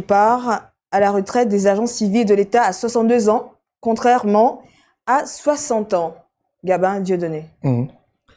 Départ à la retraite des agents civils de l'État à 62 ans, contrairement à 60 ans. Gabin Dieudonné.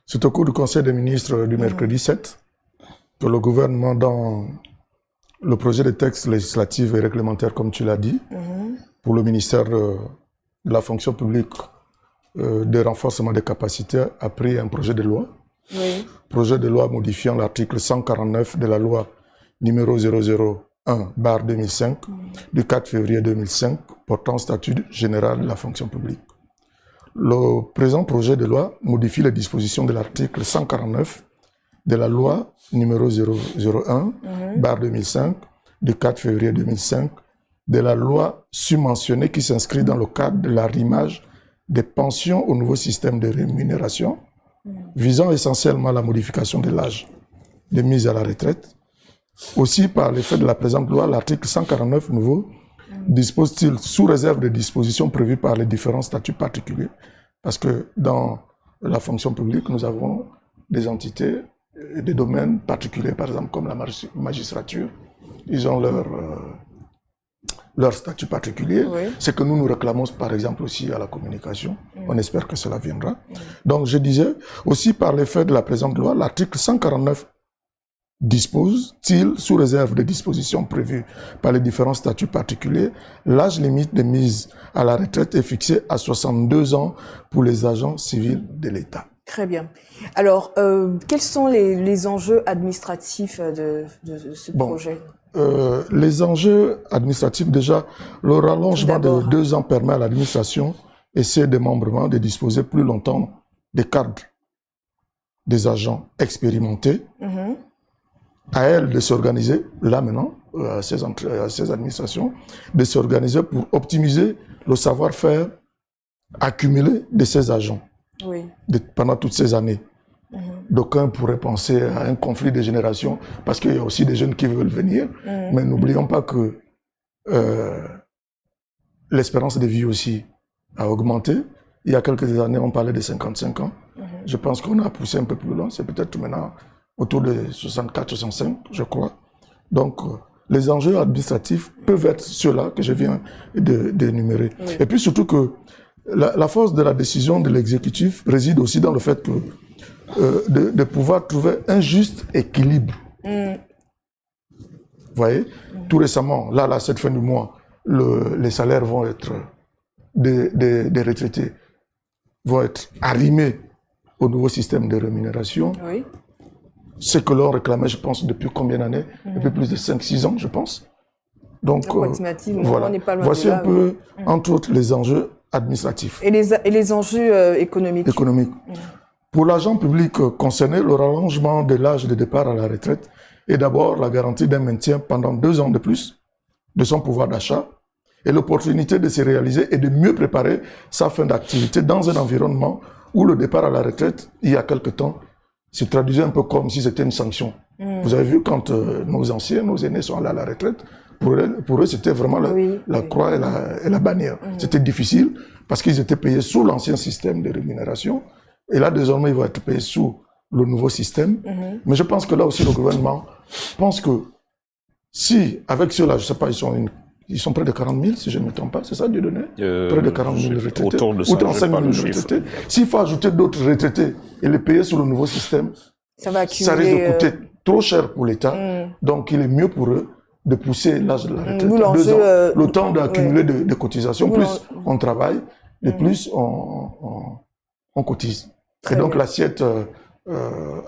C'est au cours du Conseil des ministres du mercredi 7 que le gouvernement, dans le projet de texte législatif et réglementaire, comme tu l'as dit, pour le ministère de la fonction publique de renforcement des capacités, a pris un projet de loi. Oui. Projet de loi modifiant l'article 149 de la loi numéro 001/2005 du 4 février 2005 portant statut général de la fonction publique. Le présent projet de loi modifie les dispositions de l'article 149 de la loi numéro 001/2005 du 4 février 2005 de la loi subventionnée qui s'inscrit dans le cadre de l'arrimage des pensions au nouveau système de rémunération visant essentiellement la modification de l'âge de mise à la retraite. Aussi, par l'effet de la présente loi, l'article 149 nouveau dispose-t-il sous réserve des dispositions prévues par les différents statuts particuliers, parce que dans la fonction publique, nous avons des entités et des domaines particuliers, par exemple comme la magistrature, ils ont leur statut particulier. Oui. C'est que nous réclamons par exemple aussi à la communication. On espère que cela viendra. Donc je disais, aussi par l'effet de la présente loi, l'article 149 dispose-t-il, sous réserve des dispositions prévues par les différents statuts particuliers, l'âge limite de mise à la retraite est fixé à 62 ans pour les agents civils de l'État. Très bien. Alors, quels sont les enjeux administratifs de ce projet ? Les enjeux administratifs, déjà, le rallongement de 2 ans permet à l'administration et ses démembrements de disposer plus longtemps des cadres des agents expérimentés. À elles de s'organiser, là maintenant, à ces administrations, de s'organiser pour optimiser le savoir-faire accumulé de ces agents pendant toutes ces années. D'aucuns pourraient penser à un conflit de génération, parce qu'il y a aussi des jeunes qui veulent venir, mais n'oublions pas que l'espérance de vie aussi a augmenté. Il y a quelques années, on parlait de 55 ans. Je pense qu'on a poussé un peu plus loin, c'est peut-être maintenant autour de 64-65, je crois. Donc, les enjeux administratifs peuvent être ceux-là que je viens d'énumérer. Et puis surtout que la force de la décision de l'exécutif réside aussi dans le fait que de pouvoir trouver un juste équilibre. Vous voyez, tout récemment, là, cette fin du mois, les salaires vont être des retraités vont être arrimés au nouveau système de rémunération. Oui. Ce que l'on réclamait, je pense, depuis combien d'années? Depuis plus de 5-6 ans, je pense. Donc, voilà. On n'est pas loin. Voici un peu, entre autres, les enjeux administratifs. Et les enjeux économiques. Pour l'agent public concerné, le rallongement de l'âge de départ à la retraite est d'abord la garantie d'un maintien pendant 2 ans de plus de son pouvoir d'achat et l'opportunité de se réaliser et de mieux préparer sa fin d'activité dans un environnement où le départ à la retraite, il y a quelque temps, se traduisait un peu comme si c'était une sanction. Vous avez vu quand nos anciens, nos aînés sont allés à la retraite, pour eux c'était vraiment la croix et la bannière. C'était difficile parce qu'ils étaient payés sous l'ancien système de rémunération. Et là, désormais, ils vont être payés sous le nouveau système. Mais je pense que là aussi, le gouvernement pense que si, avec ceux-là, je ne sais pas, ils sont près de 40 000, si je ne me trompe pas, c'est ça, Dieudonné? Près de 40 000 retraités. Autour de ça, ou 35 000 retraités. S'il faut ajouter d'autres retraités et les payer sous le nouveau système, ça risque de coûter trop cher pour l'État. Donc, il est mieux pour eux de pousser l'âge de la retraite à 2 ans. Le temps d'accumuler des cotisations. Plus on travaille, et plus on cotise. Et donc, l'assiette,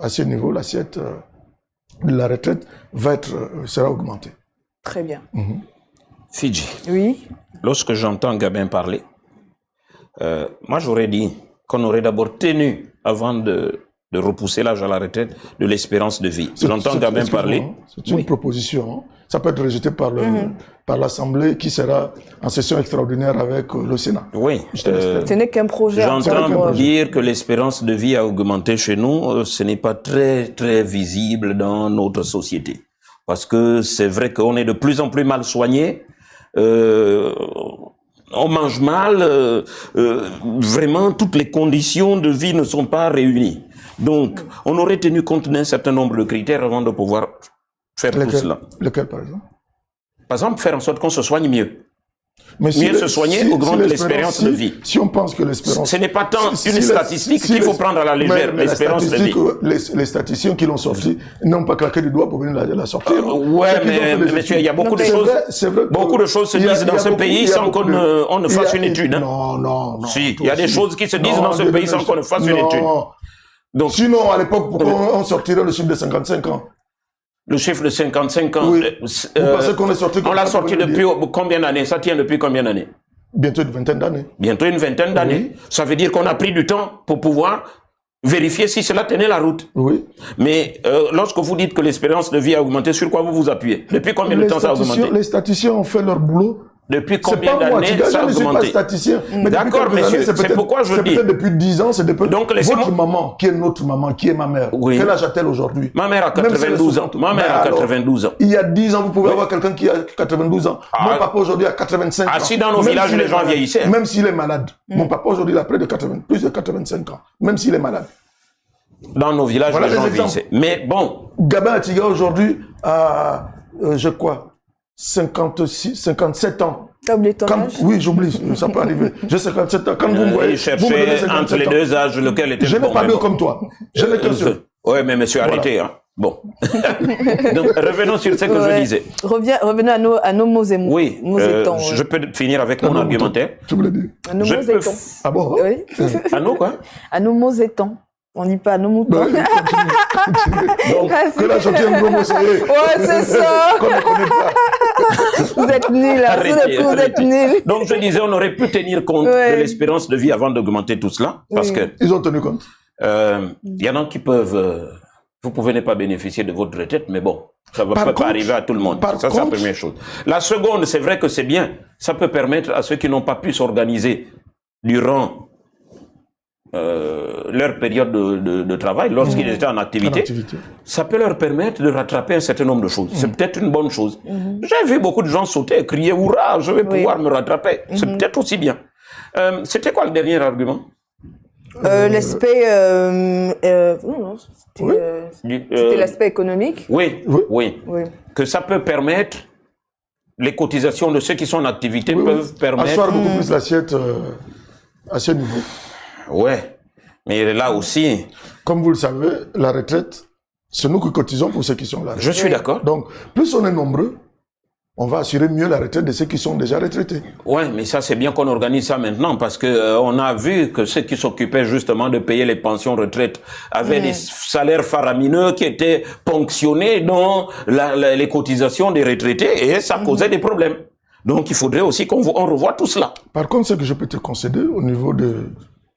à ce niveau, l'assiette de la retraite sera augmentée. Très bien. Fidji. Oui. Lorsque j'entends Gabin parler, moi j'aurais dit qu'on aurait d'abord tenu, avant de repousser l'âge à la retraite, de l'espérance de vie. J'entends Gabin parler. C'est une proposition. Ça peut être rejeté par l'Assemblée qui sera en session extraordinaire avec le Sénat. Oui. Ce n'est qu'un projet. J'entends dire que l'espérance de vie a augmenté chez nous. Ce n'est pas très, très visible dans notre société. Parce que c'est vrai qu'on est de plus en plus mal soignés. On mange mal. Vraiment, toutes les conditions de vie ne sont pas réunies. Donc, on aurait tenu compte d'un certain nombre de critères avant de pouvoir faire tout cela. Lequel, par exemple? Par exemple, faire en sorte qu'on se soigne mieux. Mais Mieux se soigner augmente l'espérance de vie. Si on pense que l'espérance... Ce n'est pas tant une statistique qu'il faut prendre à la légère, l'espérance de vie. Les statisticiens qui l'ont sorti n'ont pas claqué du doigt pour venir la sortir. Ouais, mais monsieur, il y a beaucoup de choses... Beaucoup de choses se disent dans ce pays sans qu'on ne fasse une étude. Non, non, non. Si, il y a des choses qui se disent dans ce pays sans qu'on ne fasse une étude. Donc, sinon, à l'époque, pourquoi on sortirait le chiffre de 55 ans? Le chiffre de 55 ans, oui. Vous pensez qu'on est sorti on l'a sorti depuis combien d'années? Ça tient depuis combien d'années? Bientôt une vingtaine d'années. Bientôt une vingtaine d'années. Oui. Ça veut dire qu'on a pris du temps pour pouvoir vérifier si cela tenait la route. Oui. Mais lorsque vous dites que l'espérance de vie a augmenté, sur quoi vous vous appuyez? Depuis combien de temps ça a augmenté? Les statisticiens ont fait leur boulot. Depuis combien d'années ça a augmenté? Je ne suis pas statisticien. D'accord, messieurs, c'est pourquoi je dis. C'est peut-être depuis 10 ans, c'est depuis... Donc, votre maman, qui est notre maman, qui est ma mère, oui. Quel âge a-t-elle aujourd'hui? Ma mère a 92 ans. Ma mère a 92 ans. Il y a 10 ans, vous pouvez avoir quelqu'un qui a 92 ans. Mon papa aujourd'hui a 85 ans. Ah, si dans nos villages, les gens vieillissaient. Même s'il est malade. Mon papa aujourd'hui a plus de 85 ans. Même s'il est malade. Dans nos villages, les gens vieillissaient. Mais bon. Gabin Atiga aujourd'hui a, je crois, 57 ans. T'as oublié ton âge? Oui, j'oublie, ça peut arriver. J'ai 57 ans. Quand vous me voyez, vous me donnez 57 entre les deux âges, lequel était je n'ai pas mieux comme toi. Je n'ai que seul. Oui, mais monsieur, arrêtez. Hein. Bon. Donc, revenons sur ce que je disais. Revenons à nos mots et mots. Oui, je peux finir avec mon argumentaire. Tu voulais dire? À nos mots et temps. Ah bon? Oui. À nos quoi? À nos mots et temps. On dit pas à nos moutons. Donc, que la sortie un gros mot, c'est... Ouais, c'est ça. Qu'on ne connaît pas. Vous êtes nuls, là. Vous êtes nuls. Donc, je disais, on aurait pu tenir compte de l'espérance de vie avant d'augmenter tout cela. Parce que... Ils ont tenu compte. Il y en a qui peuvent... vous pouvez ne pas bénéficier de votre retraite, mais bon, ça ne va pas arriver à tout le monde. Ça, c'est la première chose. La seconde, c'est vrai que c'est bien. Ça peut permettre à ceux qui n'ont pas pu s'organiser durant... leur période de travail, lorsqu'ils étaient en activité, ça peut leur permettre de rattraper un certain nombre de choses. C'est peut-être une bonne chose. J'ai vu beaucoup de gens sauter, crier « Hurrah, je vais pouvoir me rattraper ». C'est peut-être aussi bien. C'était quoi le dernier argument? L'aspect... non, c'était l'aspect économique. Oui. Que ça peut permettre, les cotisations de ceux qui sont en activité peuvent permettre... Asseoir beaucoup plus l'assiette à ce niveau. Ouais, mais là aussi... Comme vous le savez, la retraite, c'est nous qui cotisons pour ceux qui sont là. Je suis d'accord. Donc, plus on est nombreux, on va assurer mieux la retraite de ceux qui sont déjà retraités. Ouais, mais ça, c'est bien qu'on organise ça maintenant, parce que on a vu que ceux qui s'occupaient justement de payer les pensions retraite avaient des salaires faramineux qui étaient ponctionnés dans les cotisations des retraités, et ça causait des problèmes. Donc, il faudrait aussi qu'on revoie tout cela. Par contre, ce que je peux te concéder au niveau du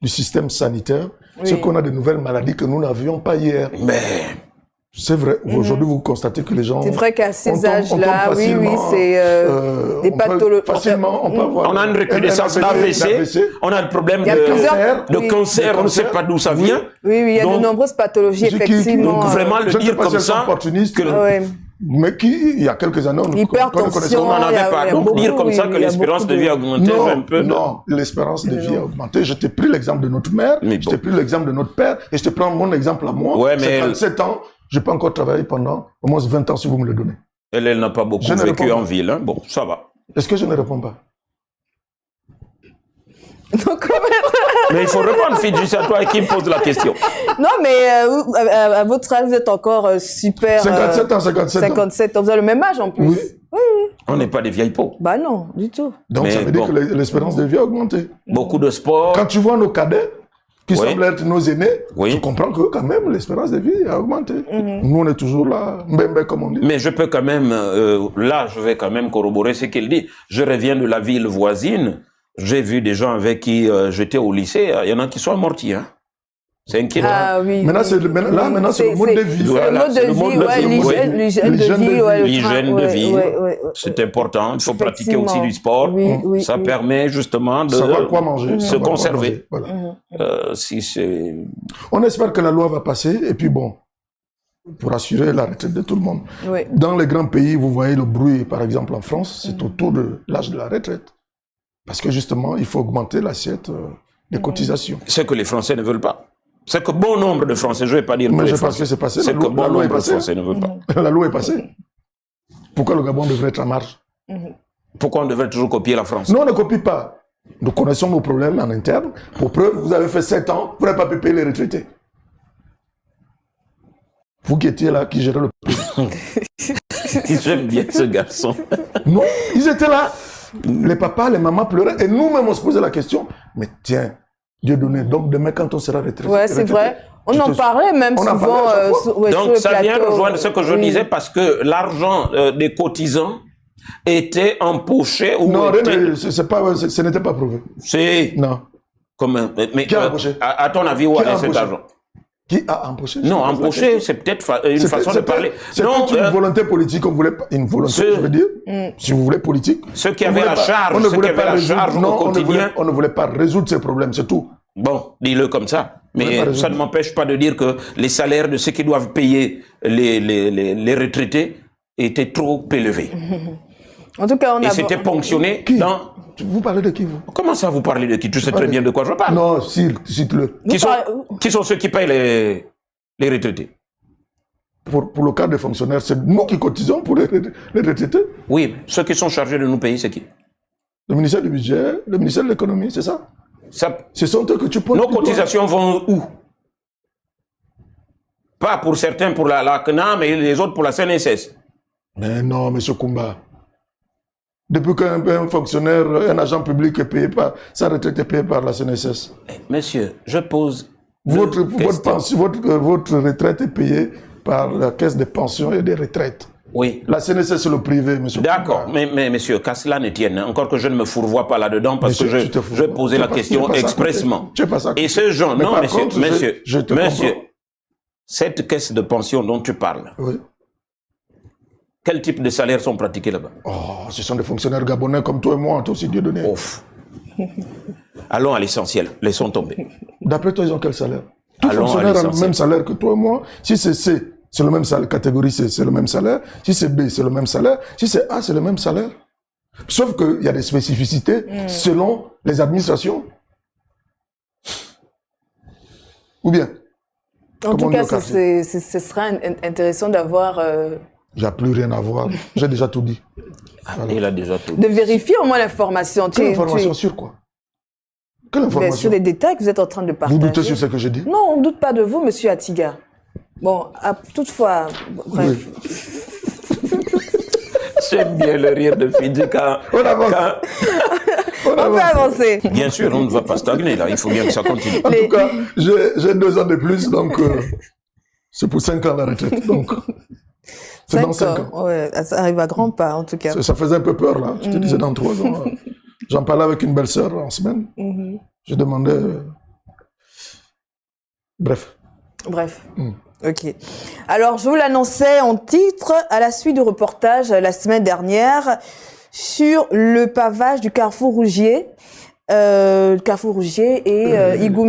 système sanitaire, c'est qu'on a de nouvelles maladies que nous n'avions pas hier. Mais... C'est vrai. Aujourd'hui, vous constatez que les gens... C'est vrai qu'à ces âges-là, oui, c'est des pathologies. Facilement, on peut avoir... On a une recrudescence d'AVC, on a le problème de cancer, on ne sait pas d'où ça vient. Oui, il y a de nombreuses pathologies, effectivement. Donc, vraiment, le dire comme ça... Mais il y a quelques années, on n'en avait pas. Donc, dire comme ça que l'espérance de vie a augmenté un peu. Non, l'espérance de vie a augmenté. Je t'ai pris l'exemple de notre mère, je t'ai pris l'exemple de notre père, et je te prends mon exemple à moi. J'ai 37 ans, je peux encore travailler pendant au moins 20 ans si vous me le donnez. Elle n'a pas beaucoup vécu en ville. Hein. Bon, ça va. Est-ce que je ne réponds pas? Mais il faut répondre, Fidji, c'est à toi qui me pose la question. Non, mais à votre âge, vous êtes encore super... 57 ans. 57 ans, vous avez le même âge en plus. Oui. On n'est pas des vieilles peaux. Bah non, du tout. Donc ça veut dire que l'espérance de vie a augmenté. Beaucoup de sport. Quand tu vois nos cadets, qui semblent être nos aînés, tu comprends que quand même l'espérance de vie a augmenté. Nous, on est toujours là, comme on dit. Mais je peux quand même, là, je vais quand même corroborer ce qu'il dit. Je reviens de la ville voisine. J'ai vu des gens avec qui j'étais au lycée. Il y en a qui sont amortis. Hein. C'est inquiétant. Ah oui. Maintenant, c'est le mode de vie. C'est le mode de vie, l'hygiène de vie. C'est important. Il faut pratiquer aussi du sport. Ça permet justement de savoir quoi manger, se conserver. On espère que la loi va passer. Et puis bon, pour assurer la retraite de tout le monde. Dans les grands pays, vous voyez le bruit, par exemple en France, c'est autour de l'âge de la retraite. Parce que justement, il faut augmenter l'assiette des cotisations. Ce que les Français ne veulent pas. C'est que bon nombre de Français, je ne vais pas dire mais que je pense que c'est passé. C'est que bon nombre de Français ne veulent pas. La loi est passée. Pourquoi le Gabon devrait être en marge? Pourquoi on devrait toujours copier la France? Non, on ne copie pas. Nous connaissons nos problèmes en interne. Pour preuve, vous avez fait 7 ans, vous n'avez pas pu payer les retraités. Vous qui étiez là, qui gérez le pays. J'aime bien ce garçon. Non, ils étaient là. Les papas, les mamans pleuraient. Et nous-mêmes, on se posait la question. Mais tiens, Dieu donné, donc demain, quand on sera retraité. Ouais, c'est vrai. On en parlait même souvent. Donc, ça vient rejoindre ce que je disais parce que l'argent des cotisants était empoché ou non, était... ce n'était pas prouvé. C'est... Non. Comment? Mais Qui a empoché? à ton avis, où est cet argent? Qui a empoché? Non, empoché, c'est peut-être une façon de parler. C'est une volonté politique, on voulait pas, une volonté, je veux dire, si vous voulez politique. Ceux qui avaient la charge, ceux qui avaient la charge au quotidien. On ne voulait pas résoudre ces problèmes, c'est tout. Bon, dis-le comme ça. Mais ça ne m'empêche pas de dire que les salaires de ceux qui doivent payer les retraités étaient trop élevés. En tout cas, on a... Et c'était ponctionné dans... Vous parlez de qui, vous? Comment ça, vous parlez de qui? Tu sais très bien de quoi je parle. Non, cite-le. Qui sont ceux qui payent les retraités? Pour le cas des fonctionnaires, c'est nous qui cotisons pour les retraités. Oui, ceux qui sont chargés de nous payer, c'est qui? Le ministère du Budget, le ministère de l'Économie, c'est ça? Ce sont eux que tu poses. Nos cotisations vont où? Pas pour certains pour la CNAM et les autres pour la CNSS. Mais non, M. Koumba. Depuis qu'un fonctionnaire, un agent public est payé par, sa retraite est payée par la CNSS. Monsieur, je pose votre retraite est payée par la caisse des pensions et des retraites. Oui. La CNSS, c'est le privé, monsieur. D'accord, mais monsieur, qu'à cela ne tienne, encore que je ne me fourvoie pas là-dedans parce que je posais la question expressement. Et ce genre, non, monsieur, cette caisse de pension dont tu parles, oui. Quel type de salaires sont pratiqués là-bas? Oh, ce sont des fonctionnaires gabonais comme toi et moi, toi aussi Dieu donné. Ouf. Allons à l'essentiel, laissons tomber. D'après toi, ils ont quel salaire? Tout fonctionnaire a le même salaire que toi et moi. Si c'est C, c'est le même salaire. Catégorie C, c'est le même salaire. Si c'est B, c'est le même salaire. Si c'est A, c'est le même salaire. Sauf qu'il y a des spécificités selon les administrations. Ou bien? En tout cas, ce sera intéressant d'avoir... Il n'y a plus rien à voir. J'ai déjà tout dit. Voilà. Il a déjà tout dit. De vérifier au moins l'information. Quelle information sur quoi? Quelle information? Sur les détails que vous êtes en train de partager. Vous doutez sur ce que j'ai dit? Non, on ne doute pas de vous, monsieur Atiga. Bon, toutefois, bref. Oui. J'aime bien le rire de Fidji quand... On avance. On peut avancer. Bien sûr, on ne va pas stagner là. Il faut bien que ça continue. En tout cas, j'ai 2 ans de plus, donc c'est pour 5 ans la retraite. Donc... C'est dans 5 ans. Ouais, ça arrive à grands pas, en tout cas. Ça faisait un peu peur, là. Je te disais dans 3 ans. J'en parlais avec une belle-sœur en semaine. Je demandais... Bref. Ok. Alors, je vous l'annonçais en titre, à la suite du reportage la semaine dernière, sur le pavage du Carrefour Rougier. Carrefour Rougier et Igoumi.